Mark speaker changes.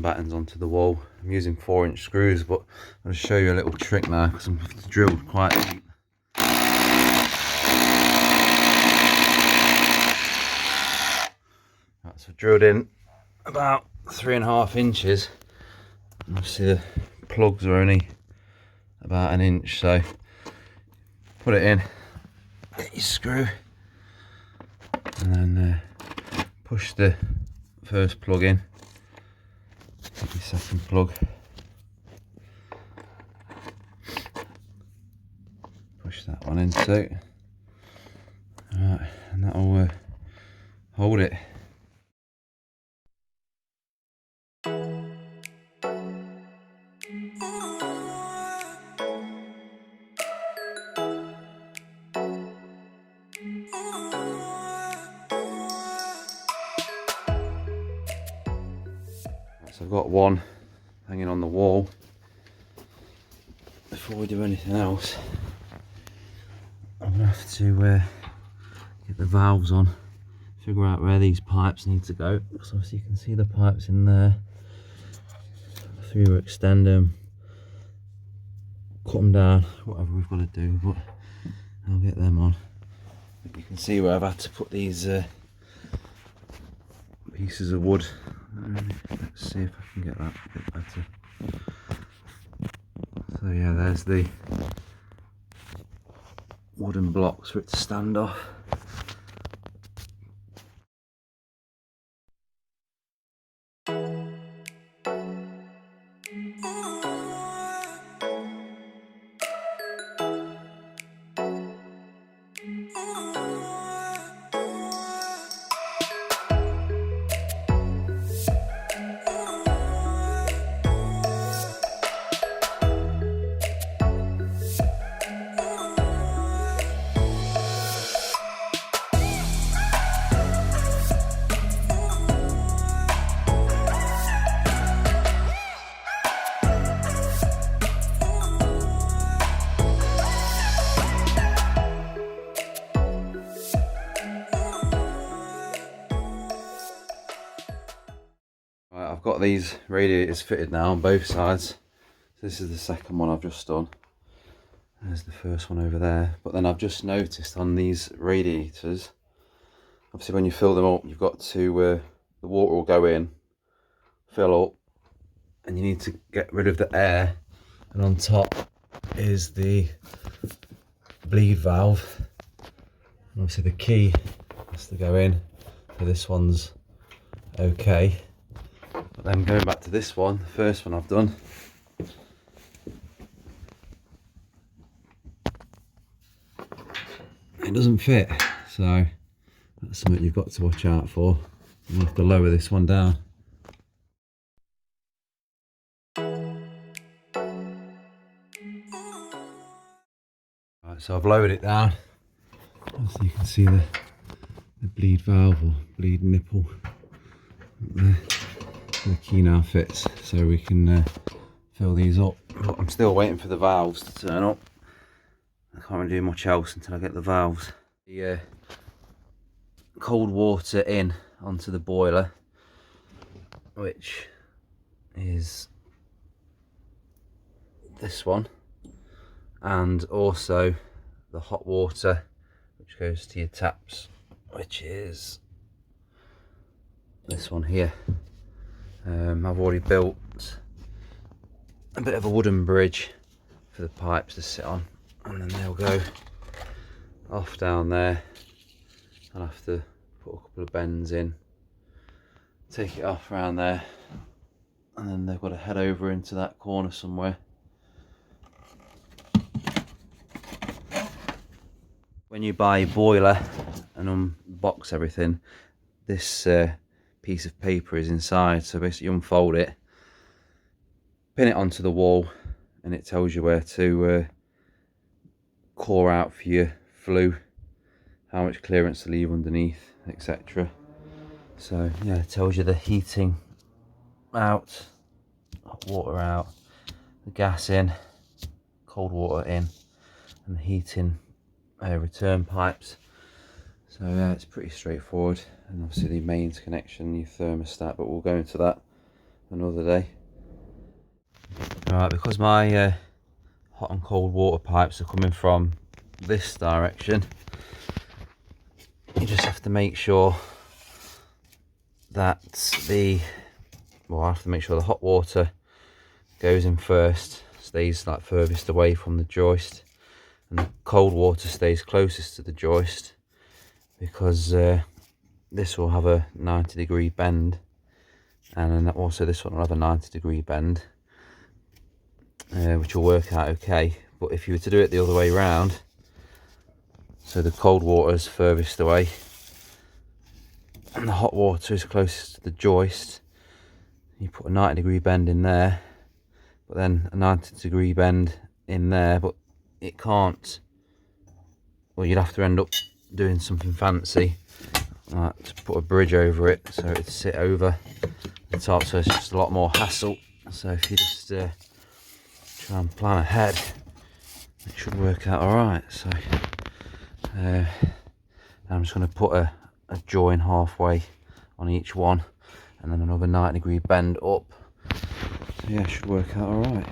Speaker 1: battens onto the wall. I'm using 4-inch screws, but I'll just show you a little trick now because I'm drilled quite deep. Right, so I've drilled in about 3.5 inches. Obviously the plugs are only about 1 inch, so put it in, get your screw, and then push the first plug in, get your second plug, push that one in too. Alright, and that'll hold it. So I've got one hanging on the wall. Before we do anything else, I'm going to have to get the valves on, figure out where these pipes need to go. So obviously you can see the pipes in there. Through extend them, cut them down, whatever we've got to do, but I'll get them on. But you can see where I've had to put these pieces of wood. Let's see if I can get that a bit better. So yeah, there's the wooden blocks for it to stand off. Right, I've got these radiators fitted now on both sides. So this is the second one I've just done. There's the first one over there. But then I've just noticed on these radiators, obviously when you fill them up, you've got to, the water will go in, fill up, and you need to get rid of the air. And on top is the bleed valve. And obviously the key has to go in. So this one's okay. But then going back to this one, the first one I've done, it doesn't fit, so that's something you've got to watch out for. You have to lower this one down. Right, so I've lowered it down, so you can see the bleed valve or bleed nipple up there. The key now fits, so we can fill these up. But I'm still waiting for the valves to turn up. I can't really do much else until I get the valves. The cold water in onto the boiler, which is this one, and also the hot water which goes to your taps, which is this one here. I've already built a bit of a wooden bridge for the pipes to sit on, and then they'll go off down there. I'll have to put a couple of bends in, take it off around there, and then they've got to head over into that corner somewhere. When you buy a boiler and unbox everything, this piece of paper is inside, so basically you unfold it, pin it onto the wall, and it tells you where to core out for your flue, how much clearance to leave underneath, etc. So yeah, it tells you the heating out, hot water out, the gas in, cold water in, and the heating return pipes. So yeah, it's pretty straightforward. And obviously the mains connection, your thermostat, but we'll go into that another day. Right, because my hot and cold water pipes are coming from this direction, you just have to make sure that I have to make sure the hot water goes in first, stays like furthest away from the joist, and the cold water stays closest to the joist, because this will have a 90-degree bend, and then also this one will have a 90-degree bend, which will work out okay. But if you were to do it the other way around, so the cold water is furthest away and the hot water is closest to the joist, you put a 90-degree bend in there, but then a 90-degree bend in there, but it can't, well, you'd have to end up doing something fancy, like to put a bridge over it so it'd sit over the top, so it's just a lot more hassle. So if you just try and plan ahead, it should work out alright. So I'm just going to put a join halfway on each one, and then another 90-degree bend up. So yeah, it should work out alright.